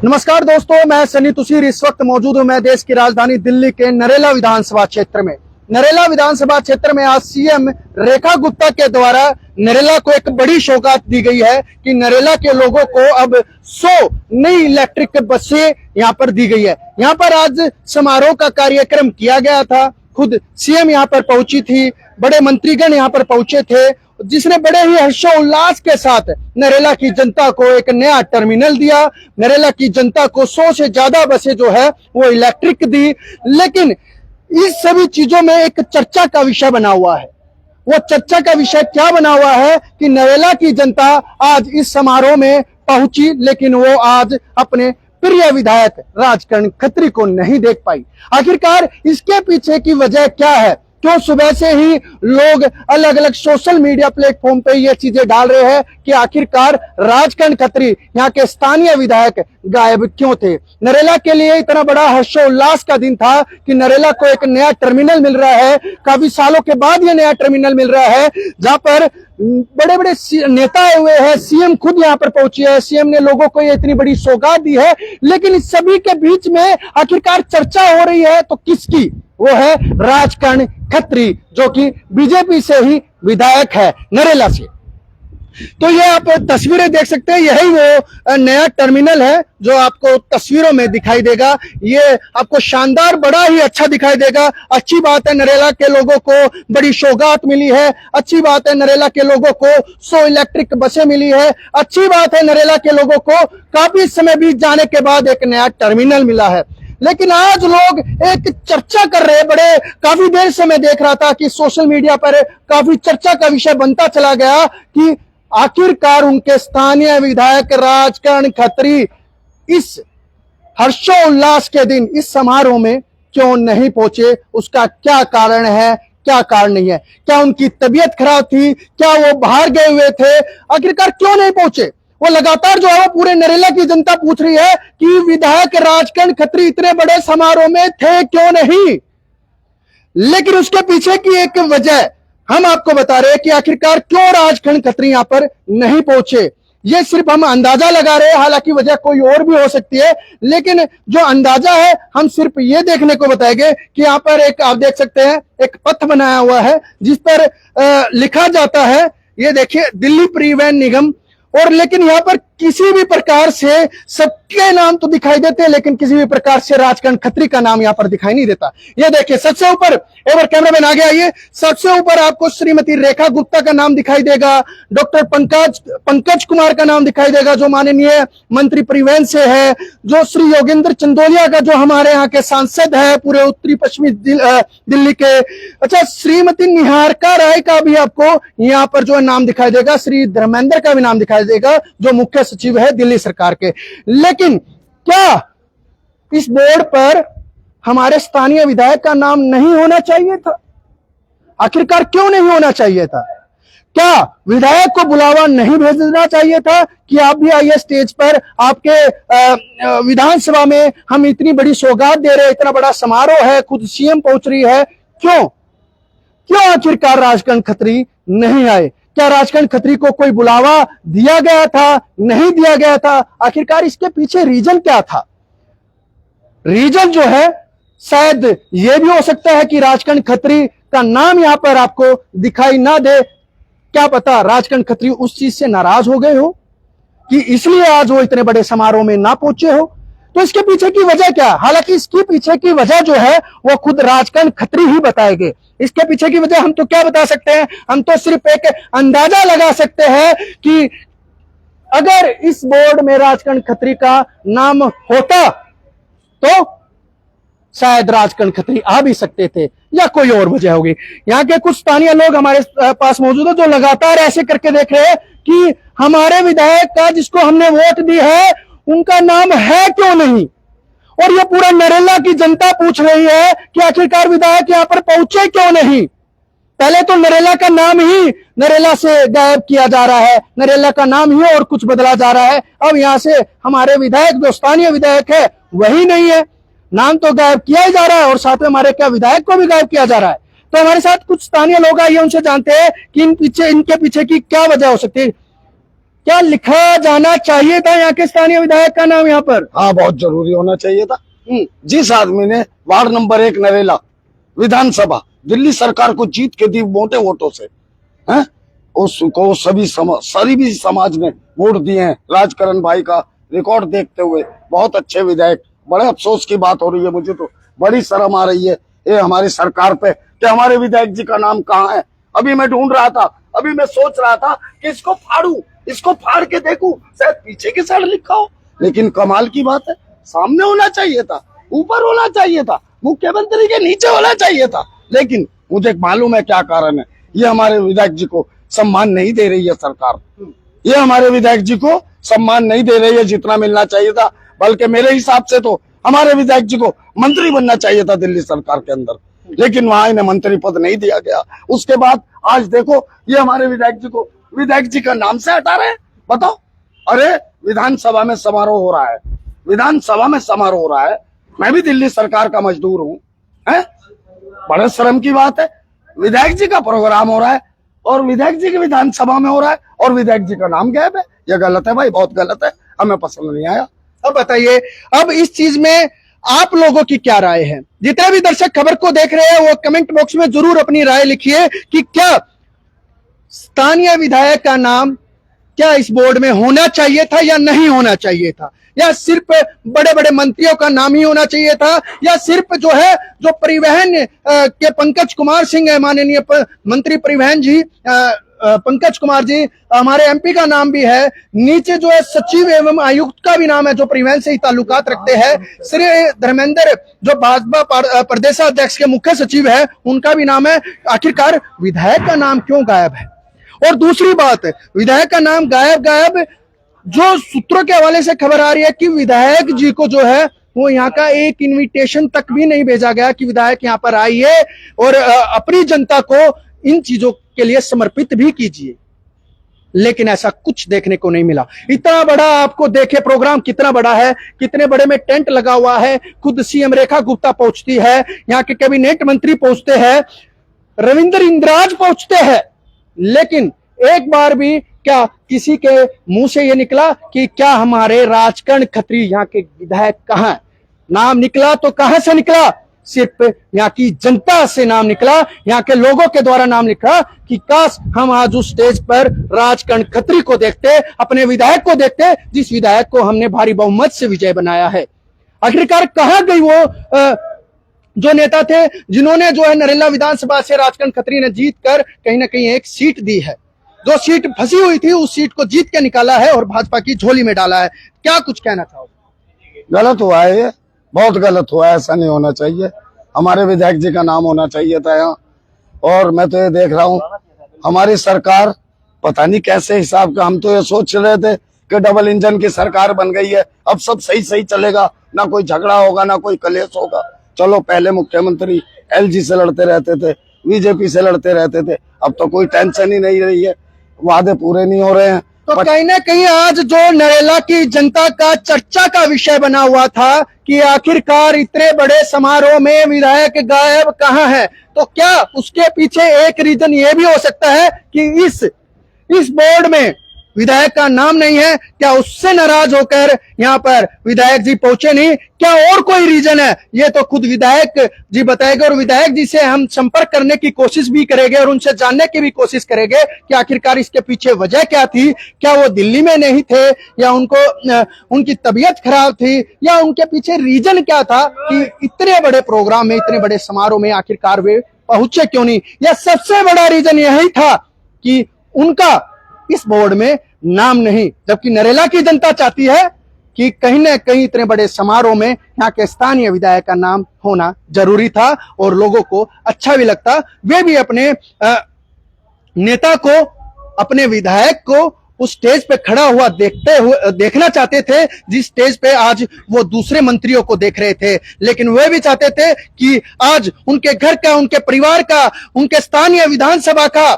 नमस्कार दोस्तों, मैं सनी तुसीर इस वक्त मौजूद हूं मैं देश की राजधानी दिल्ली के नरेला विधानसभा क्षेत्र में। नरेला विधानसभा क्षेत्र में आज सीएम रेखा गुप्ता के द्वारा नरेला को एक बड़ी सौगात दी गई है कि नरेला के लोगों को अब 100 नई इलेक्ट्रिक बसें यहां पर दी गई है। यहां पर आज समारोह का कार्यक्रम किया गया था। खुद सीएम यहां पर पहुंची थी, बड़े मंत्रीगण यहां पर पहुंचे थे, जिसने बड़े ही हर्षोल्लास के साथ नरेला की जनता को एक नया टर्मिनल दिया। नरेला की जनता को 100 से ज्यादा बसें जो है वो इलेक्ट्रिक दी। लेकिन इस सभी चीजों में एक चर्चा का विषय बना हुआ है। वो चर्चा का विषय क्या बना हुआ है कि नरेला की जनता आज इस समारोह में पहुंची, लेकिन वो आज अपने प्रिय विधायक राजकरण खत्री को नहीं देख पाई। आखिरकार इसके पीछे की वजह क्या है? क्यों सुबह से ही लोग अलग अलग सोशल मीडिया प्लेटफॉर्म पे ये चीजें डाल रहे हैं कि आखिरकार राजकरण खत्री यहाँ के स्थानीय विधायक गायब क्यों थे? नरेला के लिए इतना बड़ा हर्षोल्लास का दिन था कि नरेला को एक नया टर्मिनल मिल रहा है। काफी सालों के बाद ये नया टर्मिनल मिल रहा है, जहां पर बड़े बड़े नेता आए हुए हैं। सीएम खुद यहाँ पर पहुंचे हैं। सीएम ने लोगों को ये इतनी बड़ी सौगात दी है, लेकिन इस सभी के बीच में आखिरकार चर्चा हो रही है तो किसकी? वो है राजकरण खत्री, जो कि बीजेपी से ही विधायक है नरेला से। तो ये आप तस्वीरें देख सकते हैं, यही वो नया टर्मिनल है जो आपको तस्वीरों में दिखाई देगा। ये आपको शानदार, बड़ा ही अच्छा दिखाई देगा। अच्छी बात है, नरेला के लोगों को बड़ी सौगात मिली है। अच्छी बात है, नरेला के लोगों को 100 इलेक्ट्रिक बसें मिली है। अच्छी बात है, नरेला के लोगों को काफी समय बीत जाने के बाद एक नया टर्मिनल मिला है। लेकिन आज लोग एक चर्चा कर रहे हैं। बड़े काफी देर से मैं देख रहा था कि सोशल मीडिया पर काफी चर्चा का विषय बनता चला गया कि आखिरकार उनके स्थानीय विधायक राजकरण खत्री इस हर्षोल्लास के दिन इस समारोह में क्यों नहीं पहुंचे? उसका क्या कारण है, क्या कारण नहीं है? क्या उनकी तबीयत खराब थी? क्या वो बाहर गए हुए थे? आखिरकार क्यों नहीं पहुंचे? वो लगातार जो है वो पूरे नरेला की जनता पूछ रही है कि विधायक राजकरण खत्री इतने बड़े समारोह में थे क्यों नहीं? लेकिन उसके पीछे की एक वजह हम आपको बता रहे हैं कि आखिरकार क्यों राजकरण खत्री यहां पर नहीं पहुंचे। ये सिर्फ हम अंदाजा लगा रहे हैं, हालांकि वजह कोई और भी हो सकती है, लेकिन जो अंदाजा है हम सिर्फ ये देखने को बताएंगे कि यहां पर एक आप देख सकते हैं एक पथ बनाया हुआ है जिस पर लिखा जाता है, ये देखिए, दिल्ली परिवहन निगम। और लेकिन यहाँ पर किसी भी प्रकार से सबके नाम तो दिखाई देते हैं, लेकिन किसी भी प्रकार से राजकरण खत्री का नाम यहाँ पर दिखाई नहीं देता। ये देखिए, सबसे ऊपर, एक बार कैमरामैन आ गया, ये सबसे ऊपर आपको श्रीमती रेखा गुप्ता का नाम दिखाई देगा। डॉक्टर पंकज कुमार का नाम दिखाई देगा, जो माननीय मंत्री परिवहन से है। जो श्री योगेंद्र चंदोलिया का, जो हमारे यहाँ के सांसद है पूरे उत्तरी पश्चिमी दिल्ली के। अच्छा, श्रीमती निहारिका राय का भी आपको यहाँ पर जो नाम दिखाई देगा। श्री धर्मेंद्र का भी नाम दिखाई देगा, जो मुख्य सचिव है दिल्ली सरकार के। लेकिन क्या इस बोर्ड पर हमारे स्थानीय विधायक का नाम नहीं होना चाहिए था? आखिरकार क्यों नहीं होना चाहिए था? क्या विधायक को बुलावा नहीं भेजना चाहिए था कि आप भी आइए स्टेज पर, आपके विधानसभा में हम इतनी बड़ी सौगात दे रहे हैं, इतना बड़ा समारोह है, खुद सीएम पहुंच रही है, क्यों आखिरकार राजकरण खत्री नहीं आए? क्या राजकरण खत्री को कोई बुलावा दिया गया था, नहीं दिया गया था? आखिरकार इसके पीछे रीजन क्या था? रीजन जो है शायद यह भी हो सकता है कि राजकरण खत्री का नाम यहां पर आपको दिखाई ना दे। क्या पता राजकरण खत्री उस चीज से नाराज हो गए हो कि इसलिए आज वो इतने बड़े समारोह में ना पहुंचे हो। तो इसके पीछे की वजह क्या? हालांकि इसके पीछे की वजह जो है वो खुद राजकरण खत्री ही बताएंगे। इसके पीछे की वजह हम तो क्या बता सकते हैं? हम तो सिर्फ एक अंदाजा लगा सकते हैं कि अगर इस बोर्ड में राजकरण खत्री का नाम होता तो शायद राजकरण खत्री आ भी सकते थे, या कोई और वजह होगी। यहाँ के कुछ स्थानीय लोग हमारे पास मौजूद है, जो लगातार ऐसे करके देख रहे हैं कि हमारे विधायक का, जिसको हमने वोट दी है, उनका नाम है क्यों नहीं? और ये पूरा नरेला की जनता पूछ रही है कि आखिरकार विधायक यहां पर पहुंचे क्यों नहीं? पहले तो नरेला का नाम ही नरेला से गायब किया जा रहा है, नरेला का नाम ही और कुछ बदला जा रहा है। अब यहां से हमारे विधायक, जो स्थानीय विधायक है, वही नहीं है, नाम तो गायब किया ही जा रहा है और साथ में हमारे क्या विधायक को भी गायब किया जा रहा है। तो हमारे साथ कुछ स्थानीय लोग आइए, उनसे जानते हैं कि इनके पीछे की क्या वजह हो सकती है। क्या लिखा जाना चाहिए था यहाँ के स्थानीय विधायक का नाम यहाँ पर? हाँ, बहुत जरूरी होना चाहिए था। जिस आदमी ने वार्ड नंबर 1 नरेला विधानसभा दिल्ली सरकार को जीत के दी मोटे वोटों से, हैं, उसको सभी समाज ने वोट दिए हैं। राजकरण भाई का रिकॉर्ड देखते हुए बहुत अच्छे विधायक। बड़े अफसोस की बात हो रही है, मुझे तो बड़ी शर्म आ रही है ये हमारी सरकार पे कि हमारे विधायक जी का नाम कहाँ है। अभी मैं ढूंढ रहा था, अभी मैं सोच रहा था कि इसको फाड़ू, इसको फाड़ के देखूं, शायद पीछे की साइड लिखा हो। लेकिन कमाल की बात है, सामने होना चाहिए था, ऊपर होना चाहिए था, मुख्यमंत्री के नीचे होना चाहिए था। लेकिन मुझे मालूम है क्या कारण है। ये हमारे विधायक जी को सम्मान नहीं दे रही है सरकार। ये हमारे विधायक जी को सम्मान नहीं दे रही है जितना मिलना चाहिए था। बल्कि मेरे हिसाब से तो हमारे विधायक जी को मंत्री बनना चाहिए था दिल्ली सरकार के अंदर, लेकिन वहां इन्हें मंत्री पद नहीं दिया गया। उसके बाद आज देखो ये हमारे विधायक जी को विधायक जी का नाम से हटा रहे हैं। बताओ, अरे विधानसभा में समारोह हो रहा है, विधानसभा में समारोह हो रहा है, मैं भी दिल्ली सरकार का मजदूर हूँ, है? बड़े शर्म की बात है, विधायक जी का प्रोग्राम हो रहा है और विधायक जी की विधानसभा में हो रहा है और विधायक जी का नाम गायब है। यह गलत है भाई, बहुत गलत है, हमें पसंद नहीं आया। अब बताइए, अब इस चीज में आप लोगों की क्या राय है? जितने भी दर्शक खबर को देख रहे हैं वो कमेंट बॉक्स में जरूर अपनी राय लिखिए कि क्या स्थानीय विधायक का नाम क्या इस बोर्ड में होना चाहिए था या नहीं होना चाहिए था, या सिर्फ बड़े बड़े मंत्रियों का नाम ही होना चाहिए था, या सिर्फ जो है जो परिवहन के पंकज कुमार सिंह है, माननीय मंत्री परिवहन जी पंकज कुमार जी, हमारे एमपी का नाम भी है, नीचे जो है सचिव एवं आयुक्त का भी नाम है जो परिवहन से ही ताल्लुकात रखते हैं, श्री धर्मेंद्र जो भाजपा प्रदेशाध्यक्ष के मुख्य सचिव है उनका भी नाम है। आखिरकार विधायक का नाम क्यों गायब है? और दूसरी बात, विधायक का नाम गायब जो सूत्रों के हवाले से खबर आ रही है कि विधायक जी को जो है वो यहाँ का एक इनविटेशन तक भी नहीं भेजा गया कि विधायक यहाँ पर आइए और अपनी जनता को इन चीजों के लिए समर्पित भी कीजिए। लेकिन ऐसा कुछ देखने को नहीं मिला। इतना बड़ा आपको देखे प्रोग्राम कितना बड़ा है, कितने बड़े में टेंट लगा हुआ है, खुद सीएम रेखा गुप्ता पहुंचती है, यहाँ के कैबिनेट मंत्री पहुंचते हैं, रविंद्र इंद्राज पहुंचते हैं, लेकिन एक बार भी क्या किसी के मुंह से यह निकला कि क्या हमारे राजकरण खत्री यहाँ के विधायक कहाँ है? नाम निकला तो कहां से निकला? सिर्फ यहाँ की जनता से नाम निकला, यहाँ के लोगों के द्वारा नाम निकला कि काश हम आज उस स्टेज पर राजकरण खत्री को देखते, अपने विधायक को देखते, जिस विधायक को हमने भारी बहुमत से विजय बनाया है। आखिरकार कहां गई वो जो नेता थे जिन्होंने जो है नरेला विधानसभा से राजकरण खत्री ने जीत कर कहीं ना कहीं एक सीट दी है, जो सीट फंसी हुई थी उस सीट को जीत के निकाला है और भाजपा की झोली में डाला है। क्या कुछ कहना चाहोगे? गलत हुआ है, ये बहुत गलत हुआ है, ऐसा नहीं होना चाहिए। हमारे विधायक जी का नाम होना चाहिए था यहाँ। और मैं तो ये देख रहा हूँ हमारी सरकार पता नहीं कैसे हिसाब का, हम तो ये सोच रहे थे कि डबल इंजन की सरकार बन गई है, अब सब सही चलेगा, ना कोई झगड़ा होगा ना कोई कलेश होगा। चलो पहले मुख्यमंत्री एलजी से लड़ते रहते थे, बीजेपी से लड़ते रहते थे, अब तो कोई टेंशन ही नहीं रही है, वादे पूरे नहीं हो रहे हैं। तो कहीं ना कहीं आज जो नरेला की जनता का चर्चा का विषय बना हुआ था कि आखिरकार इतने बड़े समारोह में विधायक गायब कहाँ है, तो क्या उसके पीछे एक रीजन ये भी हो सकता है कि इस बोर्ड में विधायक का नाम नहीं है? क्या उससे नाराज होकर यहाँ पर विधायक जी पहुंचे नहीं? क्या और कोई रीजन है? ये तो खुद विधायक जी बताएंगे और विधायक जी से हम संपर्क करने की कोशिश भी करेंगे और उनसे जानने की भी कोशिश करेंगे कि आखिरकार इसके पीछे वजह क्या थी। क्या वो दिल्ली में नहीं थे, या उनकी तबीयत खराब थी, या उनके पीछे रीजन क्या था कि इतने बड़े प्रोग्राम में, इतने बड़े समारोह में आखिरकार वे पहुंचे क्यों नहीं? या सबसे बड़ा रीजन यही था कि उनका इस बोर्ड में नाम नहीं, जबकि नरेला की जनता चाहती है कि कहीं ना कहीं इतने बड़े समारोह में यहाँ के स्थानीय विधायक का नाम होना जरूरी था और लोगों को अच्छा भी लगता। वे भी अपने नेता को, अपने विधायक को उस स्टेज पे खड़ा हुआ देखना चाहते थे जिस स्टेज पे आज वो दूसरे मंत्रियों को देख रहे थे। लेकिन वे भी चाहते थे कि आज उनके घर का, उनके परिवार का, उनके स्थानीय विधानसभा का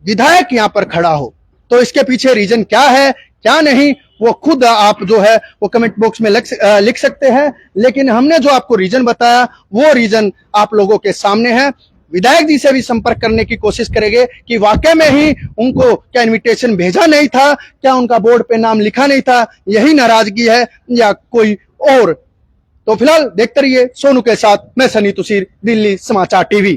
विधायक यहाँ पर खड़ा हो। तो इसके पीछे रीजन क्या है क्या नहीं, वो खुद आप जो है वो कमेंट बॉक्स में लिख सकते हैं। लेकिन हमने जो आपको रीजन बताया वो रीजन आप लोगों के सामने है। विधायक जी से भी संपर्क करने की कोशिश करेंगे कि वाकई में ही उनको क्या इनविटेशन भेजा नहीं था, क्या उनका बोर्ड पे नाम लिखा नहीं था, यही नाराजगी है या कोई और। तो फिलहाल देखते रहिए सोनू के साथ, मैं सनी तुसीर, दिल्ली समाचार टीवी।